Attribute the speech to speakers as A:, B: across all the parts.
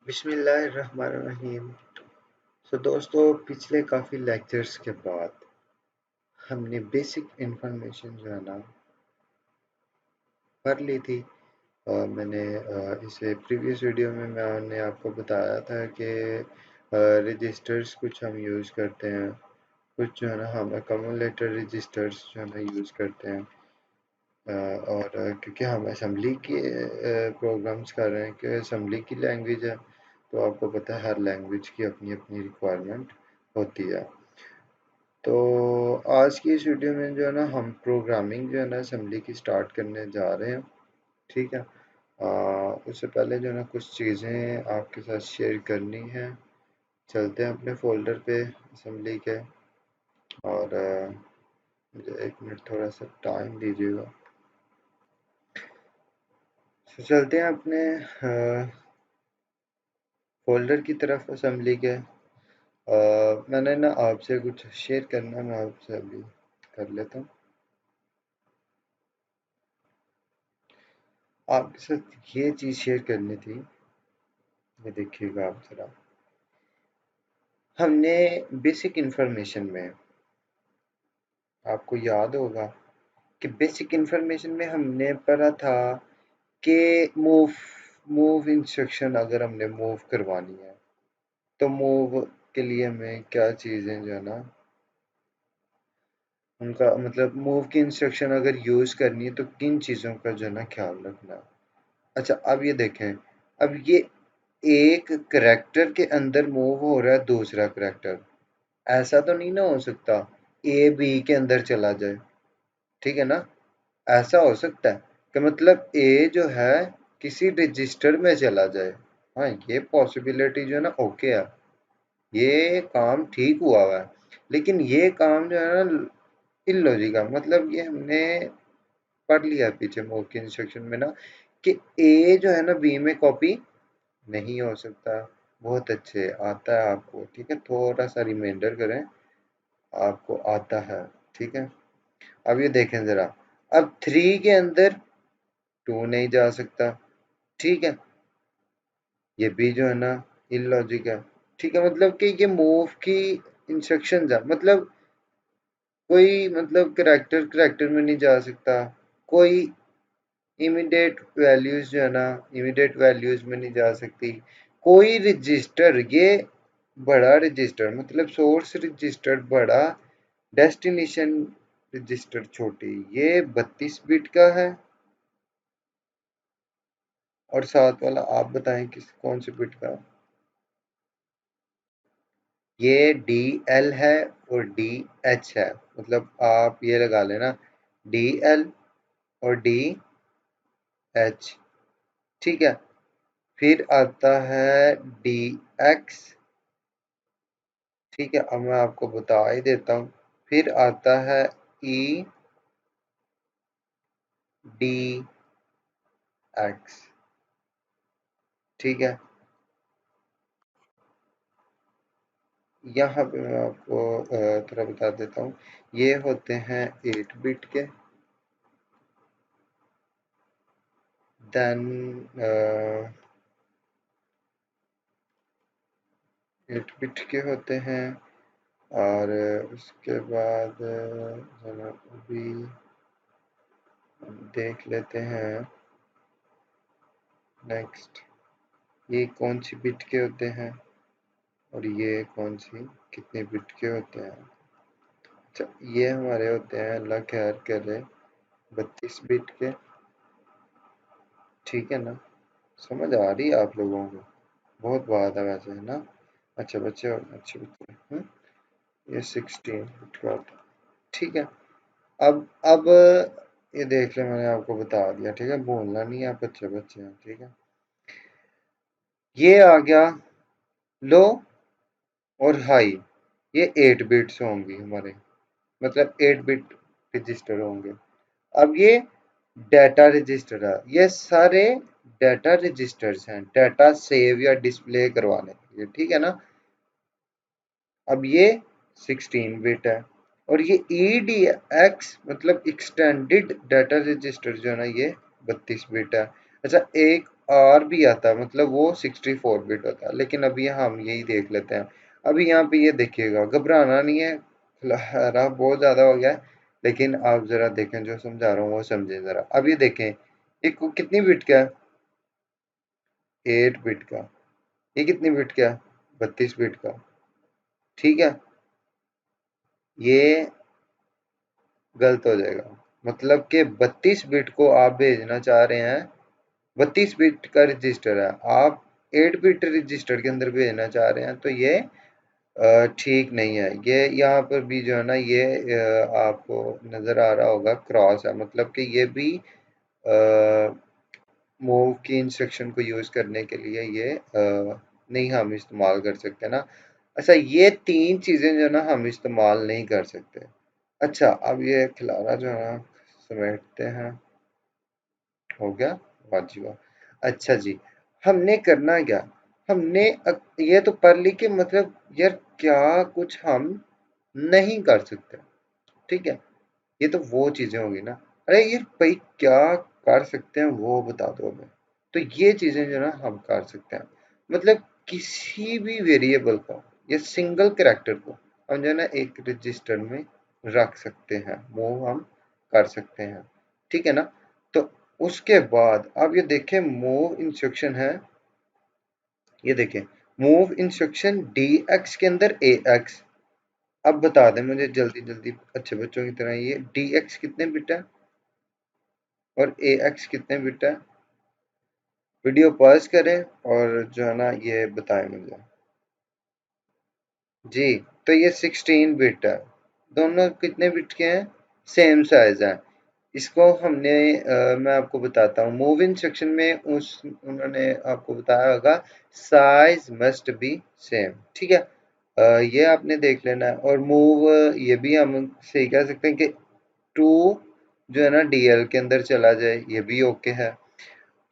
A: बिस्मिल्लाहिर्रहमानिर्रहीम। दोस्तों, पिछले काफ़ी लेक्चर्स के बाद हमने बेसिक इंफॉर्मेशन जो है ना पढ़ ली थी। मैंने इसे प्रीवियस वीडियो में मैंने आपको बताया था कि रजिस्टर्स कुछ हम यूज़ करते हैं, कुछ जो है ना हम अक्यूमुलेटर रजिस्टर्स जो है ना यूज़ करते हैं। और क्योंकि हम असम्बली के प्रोग्राम्स कर रहे हैं कि असम्बली की लैंग्वेज है, तो आपको पता है हर लैंग्वेज की अपनी अपनी रिक्वायरमेंट होती है। तो आज की इस वीडियो में जो है ना हम प्रोग्रामिंग जो है ना असम्बली की स्टार्ट करने जा रहे हैं। ठीक है। उससे पहले जो है ना कुछ चीज़ें आपके साथ शेयर करनी है। चलते हैं अपने फोल्डर पे असम्बली के, और मुझे 1 मिनट थोड़ा सा टाइम दीजिएगा। तो चलते हैं अपने फोल्डर की तरफ असम्बली के। मैंने ना आपसे कुछ शेयर करना, मैं आपसे अभी कर लेता हूँ। आपके साथ ये चीज़ शेयर करनी थी, ये देखिएगा आप ज़रा। हमने बेसिक इंफॉर्मेशन में, आपको याद होगा कि बेसिक इंफॉर्मेशन में हमने पढ़ा था कि मूव मूव इंस्ट्रक्शन अगर हमने मूव करवानी है तो मूव के लिए हमें क्या चीज़ें जो है ना उनका मतलब मूव की इंस्ट्रक्शन अगर यूज़ करनी है तो किन चीज़ों का जो है ना ख्याल रखना है। अच्छा, अब ये देखें, अब ये एक करैक्टर के अंदर मूव हो रहा है दूसरा करैक्टर। ऐसा तो नहीं ना हो सकता ए बी के अंदर चला जाए, ठीक है ना। ऐसा हो सकता है कि मतलब ए जो है किसी रजिस्टर में चला जाए। हाँ, ये पॉसिबिलिटी जो है ना ओके है, ये काम ठीक हुआ है। लेकिन ये काम जो है ना इलॉजिकल, मतलब ये हमने पढ़ लिया पीछे मूव की इंस्ट्रक्शन में ना कि ए जो है ना बी में कॉपी नहीं हो सकता। बहुत अच्छे, आता है आपको, ठीक है। थोड़ा सा रिमाइंडर करें, आपको आता है, ठीक है। अब ये देखें जरा, अब 3 के अंदर 2 नहीं जा सकता, ठीक है। ये भी जो है ना इलॉजिक है, ठीक है। मतलब कि ये मूव की इंस्ट्रक्शन जा मतलब कोई मतलब करेक्टर करेक्टर में नहीं जा सकता, कोई इमीडिएट वैल्यूज जो है ना इमीडिएट वैल्यूज में नहीं जा सकती, कोई रजिस्टर, ये बड़ा रजिस्टर मतलब सोर्स रजिस्टर बड़ा, डेस्टिनेशन रजिस्टर छोटी, ये 32 बिट का है। और साथ वाला आप बताएं किस कौन से बिट का। ये डी एल है और डी एच है, मतलब आप ये लगा लेना डी एल और डी एच, ठीक है। फिर आता है डी एक्स, ठीक है। अब मैं आपको बता ही देता हूँ। फिर आता है ई डी एक्स, ठीक है। यहाँ पे मैं आपको थोड़ा बता देता हूँ, ये होते हैं 8 बिट के। देन 8 बिट के होते हैं, और उसके बाद जरा अभी देख लेते हैं नेक्स्ट, ये कौन सी बिट के होते हैं और ये कौन सी कितने बिट के होते हैं। अच्छा, ये हमारे होते हैं, अल्लाह खैर करे, 32 बिट के, ठीक है ना। समझ आ रही है आप लोगों को? बहुत बात है वैसे, है ना। अच्छा बच्चे, अच्छे बच्चे, ये 16 बिट का होता है, ठीक है। अब ये देख ले, मैंने आपको बता दिया, ठीक है। बोलना नहीं है, आप अच्छे बच्चे हैं, ठीक है। ये आ गया लो और हाई, ये 8 बिट्स होंगी हमारे, मतलब 8 बिट रजिस्टर होंगे। अब ये डाटा रजिस्टर है, ये सारे डाटा रजिस्टर्स हैं डाटा सेव या डिस्प्ले करवाने के लिए, ठीक है ना। अब ये 16 बिट है, और ये EDX मतलब एक्सटेंडेड डाटा रजिस्टर जो है ना ये 32 बिट है। अच्छा, एक आर भी आता है, मतलब वो 64 बिट होता है। लेकिन अभी हम यही देख लेते हैं। अभी यहाँ पे ये देखिएगा, घबराना नहीं है, रफ बहुत ज्यादा हो गया है, लेकिन आप जरा देखें, जो समझा रहा हूँ वो समझें जरा। अब ये देखें, एक कितनी बिट का है? 8 बिट का। ये कितनी बिट का है? 32 बिट का। ठीक है, ये गलत हो जाएगा। मतलब कि 32 बिट को आप भेजना चाह रहे हैं, 32 बिट का रजिस्टर है, आप 8 बिट रजिस्टर के अंदर भेजना चाह रहे हैं, तो ये ठीक नहीं है। ये यहाँ पर भी जो है ना, ये आपको नज़र आ रहा होगा क्रॉस है, मतलब कि ये भी मूव की इंस्ट्रक्शन को यूज़ करने के लिए ये नहीं हम इस्तेमाल कर सकते ना। अच्छा, ये तीन चीज़ें जो है ना हम इस्तेमाल नहीं कर सकते। अच्छा, अब ये खिलाना जो है ना समेटते हैं। हो गया? वाह जी वाह। अच्छा जी, हमने करना क्या? हमने ये तो पढ़ ली कि मतलब यार क्या कुछ हम नहीं कर सकते। ठीक है, ये तो वो चीजें होगी ना। अरे यार भाई, क्या कर सकते हैं वो बता दो हमें। तो ये चीजें जो ना हम कर सकते हैं, मतलब किसी भी वेरिएबल को या सिंगल कैरेक्टर को हम जो है ना एक रजिस्टर में रख सकते हैं, मूव हम कर सकते हैं। ठीक है ना? तो उसके बाद आप ये देखें, मूव इंस्ट्रक्शन है, ये देखें, मूव इंस्ट्रक्शन डी एक्स के अंदर ए एक्स। अब बता दें मुझे जल्दी जल्दी, अच्छे बच्चों की तरह, ये डी एक्स कितने बिट है और ए एक्स कितने बिट है? वीडियो पॉज करें और जो है ना ये बताएं मुझे। जी, तो ये 16 बिट है। दोनों कितने बिट के हैं? सेम साइज है। इसको हमने मैं आपको बताता हूँ, मूव इंस्ट्रक्शन में उस उन्होंने आपको बताया होगा साइज मस्ट बी सेम। ठीक है, ये आपने देख लेना है। और मूव ये भी हम सही कह सकते हैं कि टू जो है ना डीएल के अंदर चला जाए, ये भी ओके है।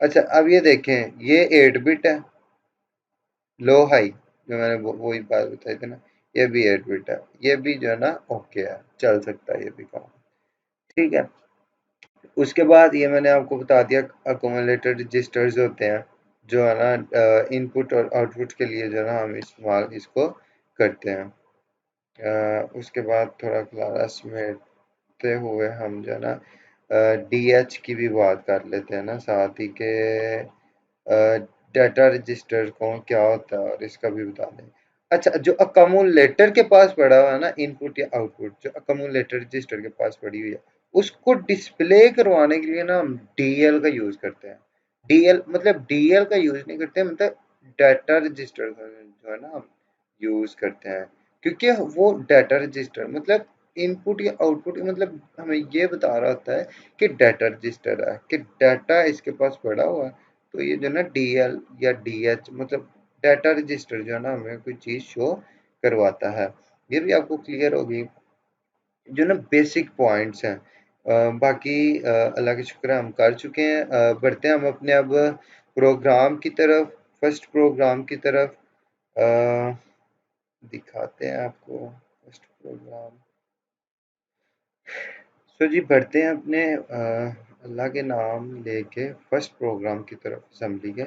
A: अच्छा, अब ये देखें, ये 8 बिट है, लो हाई, जो मैंने वही बात बताई थी ना, ये भी 8 बिट है, ये भी जो है ना ओके है, चल सकता है ये भी काम। ठीक है, उसके बाद ये मैंने आपको बता दिया, अकोमोलेटेड रजिस्टर्स होते हैं जो है ना इनपुट और आउटपुट के लिए जो है ना हम इस्तेमाल इसको करते हैं। उसके बाद थोड़ा क्लास समेटते हुए हम जो है ना डीएच की भी बात कर लेते हैं ना साथ ही के, डाटा रजिस्टर कौन क्या होता है और इसका भी बता दें। अच्छा, जो अकमुलेटर के पास पड़ा हुआ है ना, इनपुट या आउटपुट, जो अकमुलेटर रजिस्टर के पास पड़ी हुई है, उसको डिस्प्ले करवाने के लिए ना हम डीएल का यूज करते हैं। डीएल मतलब डीएल का यूज नहीं करते, मतलब डाटा रजिस्टर का जो है ना हम यूज करते हैं। क्योंकि वो डाटा रजिस्टर मतलब इनपुट या आउटपुट, मतलब हमें ये बता रहा होता है कि डाटा रजिस्टर है, कि डाटा इसके पास पड़ा हुआ है। तो ये जो है ना डीएल या डीएच मतलब डाटा रजिस्टर जो है ना हमें कोई चीज़ शो करवाता है। ये भी आपको क्लियर होगी, जो ना बेसिक पॉइंट्स हैं। बाकी अल्लाह का शुक्र है हम कर चुके हैं। बढ़ते हैं हम अपने अब प्रोग्राम की तरफ, फर्स्ट प्रोग्राम की तरफ। अ, दिखाते हैं आपको फर्स्ट प्रोग्राम। सो जी, बढ़ते हैं अपने अल्लाह के नाम लेके फर्स्ट प्रोग्राम की तरफ असेंबली के।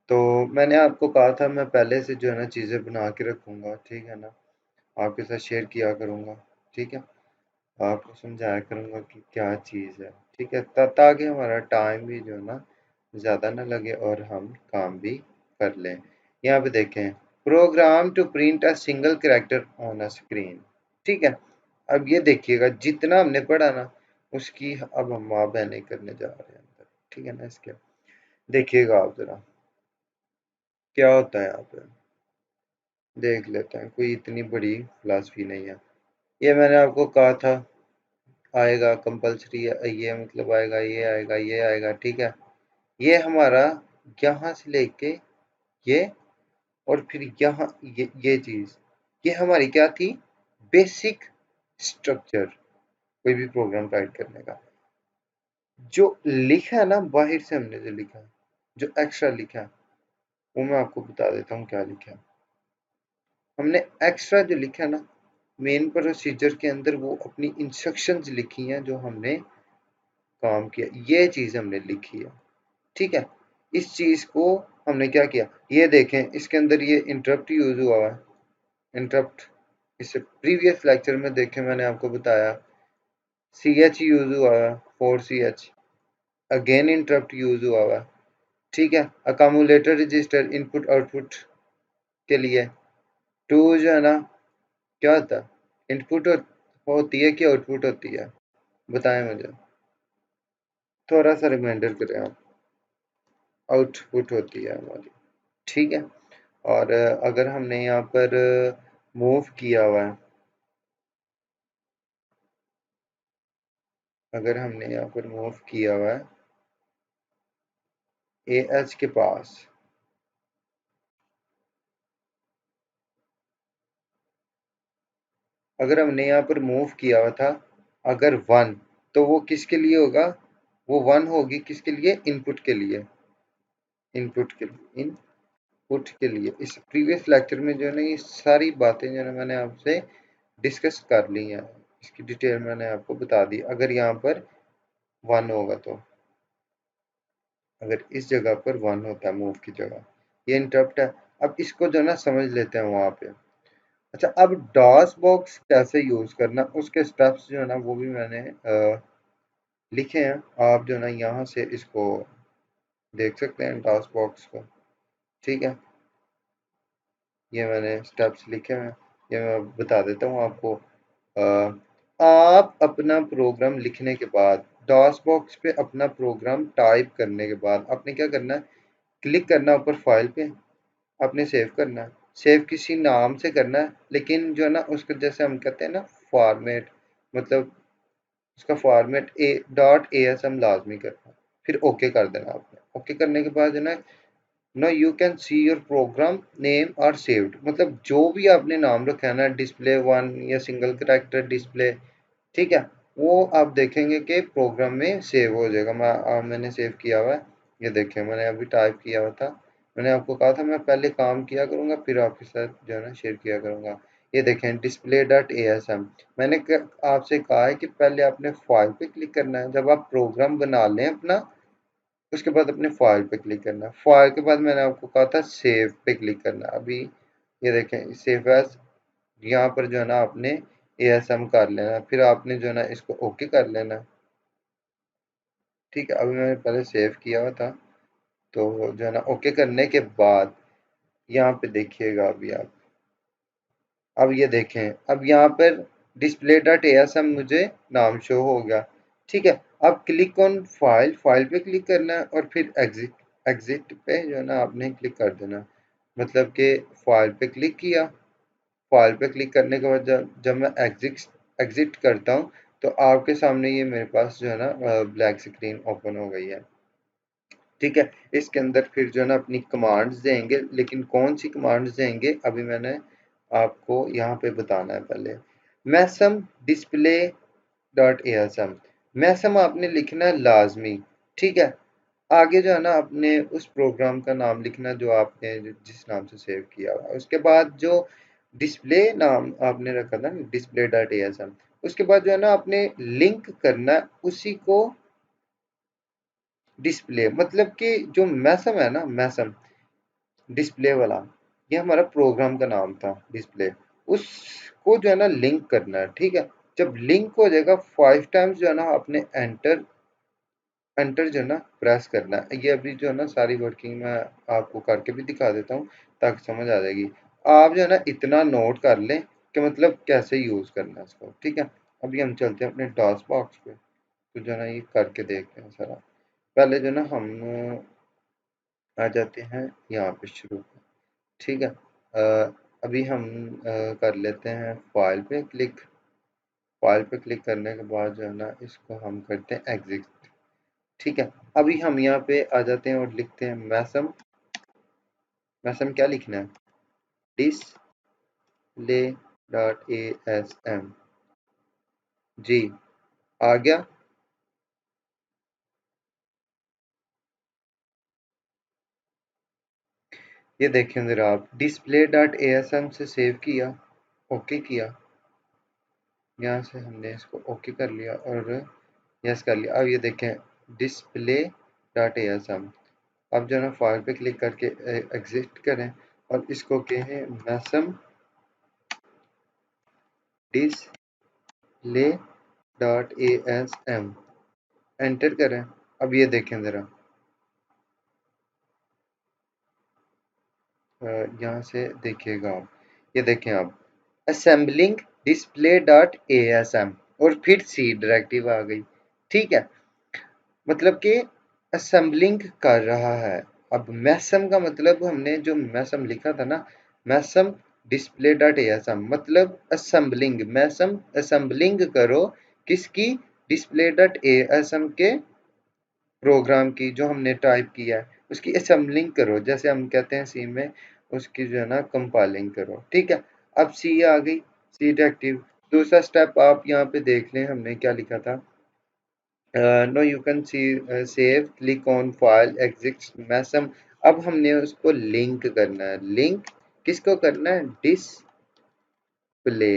A: तो मैंने आपको कहा था मैं पहले से जो है ना चीज़ें बना के रखूँगा, ठीक है ना, आपके साथ शेयर किया करूँगा। ठीक है, आपको समझाया करूँगा कि क्या चीज़ है। ठीक है, ताकि हमारा टाइम भी जो है ना ज़्यादा ना लगे और हम काम भी कर लें। यहाँ पे देखें, program to print a single character on a screen. ठीक है, अब ये देखिएगा, जितना हमने पढ़ा ना उसकी अब हम माँ बहने करने जा रहे हैं अंदर। ठीक है ना, इसके देखिएगा आप जरा क्या होता है यहाँ पे, देख लेते हैं। कोई इतनी बड़ी फिलासफी नहीं है। ये मैंने आपको कहा था आएगा कंपल्सरी, ये मतलब आएगा, ये आएगा, ये आएगा। ठीक है, ये हमारा यहाँ से लेके ये, और फिर यहाँ ये चीज़, ये हमारी क्या थी? बेसिक स्ट्रक्चर कोई भी प्रोग्राम राइट करने का। जो लिखा है ना बाहर से, हमने जो लिखा है, जो एक्स्ट्रा लिखा है, वो मैं आपको बता देता हूँ क्या लिखा है। हमने एक्स्ट्रा जो लिखा है ना मेन प्रोसीजर के अंदर, वो अपनी इंस्ट्रक्शंस लिखी हैं जो हमने काम किया, ये चीज़ हमने लिखी है। ठीक है, इस चीज को हमने क्या किया, ये देखें इसके अंदर ये इंटरप्ट यूज हुआ है। इंटरप्ट इससे प्रीवियस लेक्चर में देखें मैंने आपको बताया, सी एच यूज हुआ है, 4 CH, अगेन इंटरप्ट यूज हुआ है। ठीक है, अकामुलेटर रजिस्टर इनपुट आउटपुट के लिए, टू जो है ना क्या होता है, इनपुट होती है कि आउटपुट होती है, बताएं मुझे, थोड़ा सा रिमाइंडर करें आप। आउटपुट होती है हमारी। ठीक है, और अगर हमने यहाँ पर मूव किया हुआ है, अगर हमने यहाँ पर मूव किया हुआ है ए एच के पास, अगर हमने यहाँ पर मूव किया हुआ था अगर 1, तो वो किसके लिए होगा, वो 1 होगी किसके लिए, इनपुट के लिए, इनपुट के लिए, इनपुट के लिए। इस प्रीवियस लेक्चर में जो है ना ये सारी बातें जो है ना मैंने आपसे डिस्कस कर ली हैं, इसकी डिटेल मैंने आपको बता दी। अगर यहाँ पर 1 होगा तो, अगर इस जगह पर 1 होता है मूव की जगह, ये इंटरप्ट है। अब इसको जो है ना समझ लेते हैं वहां पे। अच्छा, अब डॉस बॉक्स कैसे यूज करना, उसके स्टेप्स जो है ना वो भी मैंने लिखे हैं। आप जो है ना यहाँ से इसको देख सकते हैं डॉस बॉक्स को। ठीक है, ये मैंने स्टेप्स लिखे हैं, ये मैं बता देता हूँ आपको। आप अपना प्रोग्राम लिखने के बाद, डॉस बॉक्स पे अपना प्रोग्राम टाइप करने के बाद आपने क्या करना है, क्लिक करना ऊपर फाइल पे, आपने सेव करना है। सेव किसी नाम से करना है, लेकिन जो है ना उसको जैसे हम कहते हैं ना फॉर्मेट, मतलब उसका फॉर्मेट .asm लाजमी करना है। फिर ओके कर देना आपने। ओके करने के बाद जो है ना, no you can see your program name are saved, मतलब जो भी आपने नाम रखा है ना, display1 या सिंगल करेक्टर डिस्प्ले, ठीक है, वो आप देखेंगे कि प्रोग्राम में सेव हो जाएगा। मैंने सेव किया हुआ है, ये देखें मैंने अभी टाइप किया हुआ था। मैंने आपको कहा था मैं पहले काम किया करूंगा फिर आपके साथ जो है ना शेयर किया करूंगा। ये देखें display.asm, मैंने आपसे कहा है कि पहले आपने फाइल पे क्लिक करना है, जब आप प्रोग्राम बना लें अपना, उसके बाद अपने फाइल पे क्लिक करना है। फाइल के बाद मैंने आपको कहा था सेव पे क्लिक करना है। अभी ये देखें सेव एज, यहाँ पर जो है ना आपने ASM कर लेना, फिर आपने जो है ना इसको ओके कर लेना। ठीक है, अभी मैंने पहले सेव किया हुआ था, तो जो है ना ओके करने के बाद यहाँ पे देखिएगा अभी आप, अब ये देखें, अब यहाँ पर display.asm मुझे नाम शो हो गया। ठीक है, अब क्लिक ऑन फाइल, फाइल पे क्लिक करना है और फिर एग्जिट, एग्जिट पे जो है ना आपने क्लिक कर देना। मतलब कि फाइल पे क्लिक किया, फाइल पे क्लिक करने के बाद जब मैं एग्जिट एग्जिट करता हूँ, तो आपके सामने ये मेरे पास जो है ना ब्लैक स्क्रीन ओपन हो गई है। ठीक है, इसके अंदर फिर जो है ना अपनी कमांड्स देंगे, लेकिन कौन सी कमांड्स देंगे अभी मैंने आपको यहाँ पे बताना है। पहले मैसम डिस्प्ले डॉट asm, मैसम आपने लिखना है लाजमी। ठीक है, आगे जो है ना आपने उस प्रोग्राम का नाम लिखना जो आपने जिस नाम से सेव किया हुआ है। उसके बाद जो डिस्प्ले नाम आपने रखा था डिस्प्ले डॉट asm, उसके बाद जो है ना आपने लिंक करना है उसी को डिस्प्ले, मतलब कि जो मैसम है ना, मैसम डिस्प्ले वाला, ये हमारा प्रोग्राम का नाम था डिस्प्ले, उसको जो है ना लिंक करना है। ठीक है, जब लिंक हो जाएगा 5 टाइम्स जो है ना आपने एंटर, एंटर जो है ना प्रेस करना है। ये अभी जो है ना सारी वर्किंग मैं आपको करके भी दिखा देता हूँ ताकि समझ आ जाएगी। आप जो है ना इतना नोट कर लें कि मतलब कैसे यूज करना है इसको। ठीक है, अभी हम चलते हैं अपने डॉस बॉक्स पे, तो जो है ना ये करके देखते हैं सारा। पहले जो है ना हम आ जाते हैं यहाँ पे शुरू। ठीक है, अभी हम कर लेते हैं फाइल पे क्लिक। फाइल पे क्लिक करने के बाद जो है ना इसको हम करते हैं एग्जिट। ठीक है, अभी हम यहाँ पे आ जाते हैं और लिखते हैं मैसम। मैसम क्या लिखना है, display dot A S M, जी आ गया। ये देखें जरा आप, display dot A S M से सेव किया, ओके किया, यहाँ से हमने इसको ओके कर लिया और यस कर लिया। अब ये देखें डिस्प्ले डॉट एएसएम, अब जो है ना फाइल पे क्लिक करके एग्जिट करें और इसको कहें मैसम डिस्प्ले डॉट ASM, एंटर करें। अब ये देखें ज़रा, यहाँ से देखिएगा आप, ये देखें आप, असेंबलिंग डिस्प्ले डॉट ASM और फिर सी डायरेक्टिव आ गई। ठीक है, मतलब कि असेंबलिंग कर रहा है। अब मैसम का मतलब हमने जो मैसम लिखा था ना, मैसम डिस्प्ले डॉट ASM मतलब असेंबलिंग, मैसम असेंबलिंग करो किसकी, डिस्प्ले डॉट ASM के प्रोग्राम की, जो हमने टाइप किया है उसकी असेंबलिंग करो, जैसे हम कहते हैं सी में, उसकी जो है ना कंपाइलिंग करो। ठीक है, अब सी आ गई, सी डायरेक्टिव। दूसरा स्टेप आप यहाँ पे देख लें, हमने क्या लिखा था, no you can see save, click on file exit मैसम। अब हमने उसको लिंक करना है, लिंक किसको करना है, डिस्प्ले,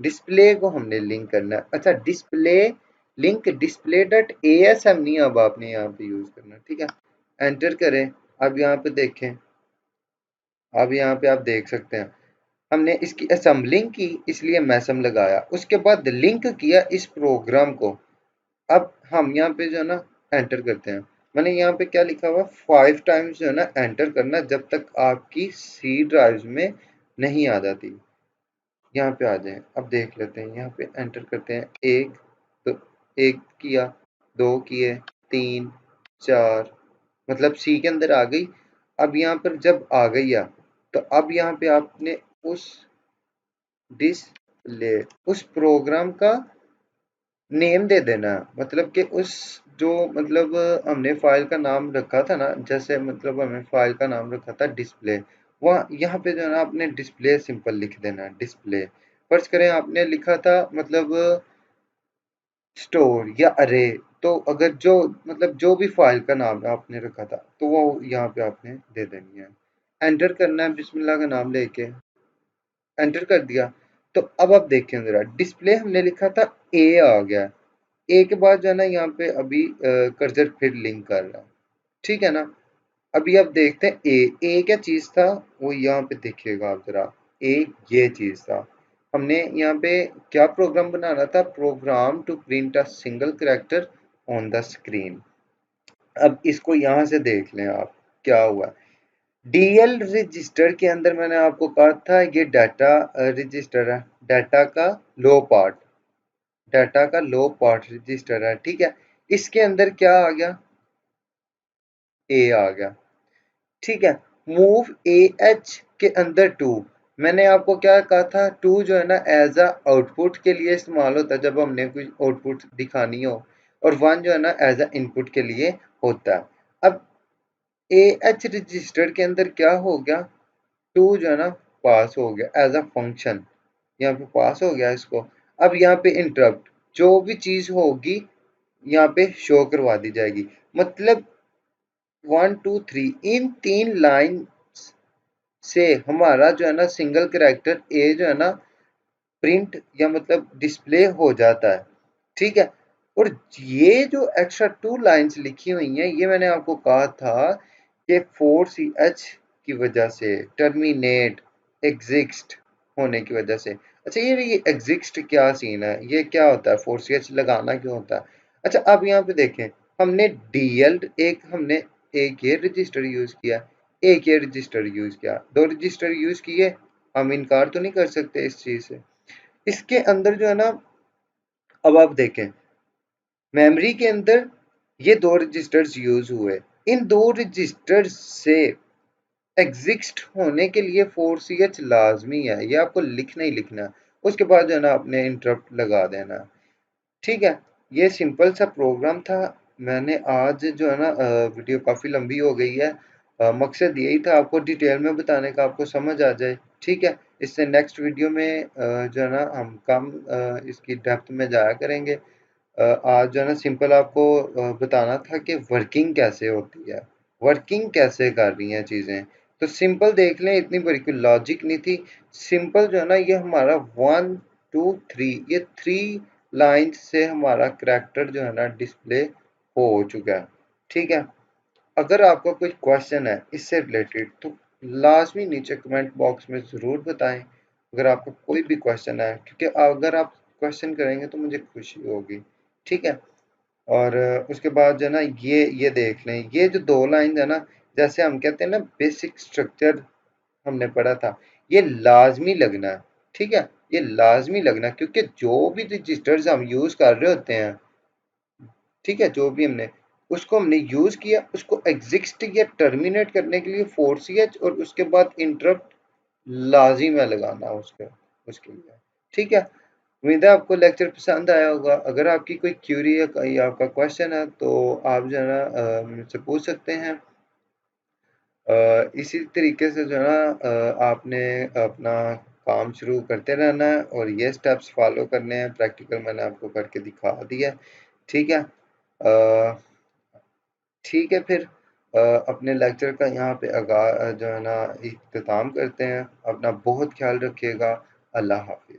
A: डिस्प्ले को हमने लिंक करना है। अच्छा, display link display dot ASM नहीं, अब आपने यहाँ पे यूज करना। ठीक है, एंटर करें। अब यहाँ पे देखें, अब यहाँ पे आप देख सकते हैं हमने इसकी असेंबलिंग की इसलिए मैसम लगाया, उसके बाद लिंक किया इस प्रोग्राम को। अब हम यहाँ पे जो है ना एंटर करते हैं, मैंने यहाँ पे क्या लिखा हुआ, 5 टाइम्स जो है ना एंटर करना जब तक आपकी सी ड्राइव में नहीं आ जाती। यहाँ पे आ जाएं, अब देख लेते हैं, यहाँ पे एंटर करते हैं, एक, तो एक किया, दो किए, तीन, चार, मतलब सी के अंदर आ गई। अब यहाँ पर जब आ गई है तो अब यहाँ पे आपने उस डिस्प्ले, उस प्रोग्राम का नेम दे देना है। मतलब कि उस जो, मतलब हमने फाइल का नाम रखा था ना, जैसे मतलब हमें फाइल का नाम रखा था डिस्प्ले, वहाँ यहाँ पे जो है ना आपने डिस्प्ले सिंपल लिख देना है, डिस्प्ले। फर्ज करें आपने लिखा था मतलब स्टोर या अरे, तो अगर जो, मतलब जो भी फाइल का नाम आपने रखा था तो वो यहाँ पे आपने दे देनी है। एंटर करना है बिस्मिल्लाह का नाम लेके, एंटर कर दिया। तो अब आप देखें जरा, डिस्प्ले हमने लिखा था, ए आ गया, ए के बाद जो है ना यहाँ पे अभी कर्सर फिर लिंक कर रहा है। ठीक है ना, अभी आप देखते हैं ए क्या चीज था, वो यहाँ पे देखिएगा आप जरा, ए ये चीज था। हमने यहाँ पे क्या प्रोग्राम बनाना था, program to print a single character on the screen. अब इसको यहाँ से देख लें आप, क्या हुआ, डीएल रजिस्टर के अंदर मैंने आपको कहा था ये डाटा रजिस्टर है, डाटा का लो पार्ट, डाटा का लो पार्ट रजिस्टर है। ठीक है, इसके अंदर क्या आ गया, ए आ गया। ठीक है, मूव ए एच के अंदर टू, मैंने आपको क्या कहा था, टू जो है ना एज अ आउटपुट के लिए इस्तेमाल होता है जब हमने कुछ आउटपुट दिखानी हो, और वन जो है ना एज अ इनपुट के लिए होता है। अब ए एच रजिस्टर के अंदर क्या हो गया, टू जो है ना पास हो गया एज अ फंक्शन, यहाँ पे पास हो गया इसको। अब यहाँ पे इंटरप्ट, जो भी चीज होगी यहाँ पे शो करवा दी जाएगी। मतलब 1 2 3 इन 3 लाइन से हमारा जो है ना सिंगल कैरेक्टर ए जो है ना प्रिंट या मतलब डिस्प्ले हो जाता है। ठीक है, और ये जो एक्स्ट्रा 2 लाइन्स लिखी हुई हैं, ये मैंने आपको कहा था कि 4CH की वजह से, टर्मिनेट, एग्जिस्ट होने की वजह से। अच्छा, ये एग्जिस्ट क्या सीन है, ये क्या होता है, 4CH लगाना क्यों होता है। अच्छा, अब यहाँ पे देखें, हमने डीएल एक, हमने एक ये रजिस्टर यूज किया, एक ये रजिस्टर यूज किया, दो रजिस्टर यूज किए, हम इनकार तो नहीं कर सकते इस चीज से। इसके अंदर जो है ना, अब आप देखें मेमोरी के अंदर ये दो रजिस्टर्स यूज हुए, इन दो रजिस्टर्स से एग्जिस्ट होने के लिए 4CH लाजमी है, ये आपको लिखना ही लिखना है। उसके बाद जो है ना आपने इंटरप्ट लगा देना। ठीक है, ये सिंपल सा प्रोग्राम था। मैंने आज जो है ना वीडियो काफ़ी लंबी हो गई है, मकसद यही था आपको डिटेल में बताने का, आपको समझ आ जाए। ठीक है, इससे नेक्स्ट वीडियो में जो है ना हम कम इसकी डेप्थ में जाया करेंगे। आज जो है ना सिंपल आपको बताना था कि वर्किंग कैसे होती है, वर्किंग कैसे कर रही हैं चीज़ें। तो सिंपल देख लें, इतनी बड़ी कोई लॉजिक नहीं थी। सिंपल जो है ना, ये हमारा 1 2 3, ये 3 लाइन से हमारा करैक्टर जो है ना डिस्प्ले हो चुका है। ठीक है, अगर आपका कोई क्वेश्चन है इससे रिलेटेड तो लाजमी नीचे कमेंट बॉक्स में ज़रूर बताएं। अगर आपको कोई भी क्वेश्चन है, क्योंकि अगर आप क्वेश्चन करेंगे तो मुझे खुशी होगी। ठीक है। और उसके बाद जो है ना ये देख लें, ये जो दो लाइन है ना, जैसे हम कहते हैं ना बेसिक स्ट्रक्चर हमने पढ़ा था, ये लाजमी लगना है। ठीक है, ये लाजमी लगना है, क्योंकि जो भी रजिस्टर्स हम यूज कर रहे होते हैं, ठीक है, जो भी हमने यूज किया उसको एग्जिस्ट या टर्मिनेट करने के लिए फोर सी एच और उसके बाद इंटरप्ट लाजिम है लगाना उसके उसके लिए। ठीक है। उम्मीद है आपको लेक्चर पसंद आया होगा। अगर आपकी कोई क्यूरी है या आपका क्वेश्चन है तो आप जो है ना मुझसे पूछ सकते हैं। इसी तरीके से जो है ना आपने अपना काम शुरू करते रहना है और ये स्टेप्स फॉलो करने हैं। प्रैक्टिकल मैंने आपको करके दिखा दिया। ठीक है। अ, ठीक है फिर अपने लेक्चर का यहाँ पे जो है ना इख्तिताम करते हैं। अपना बहुत ख्याल रखिएगा। अल्लाह हाफिज।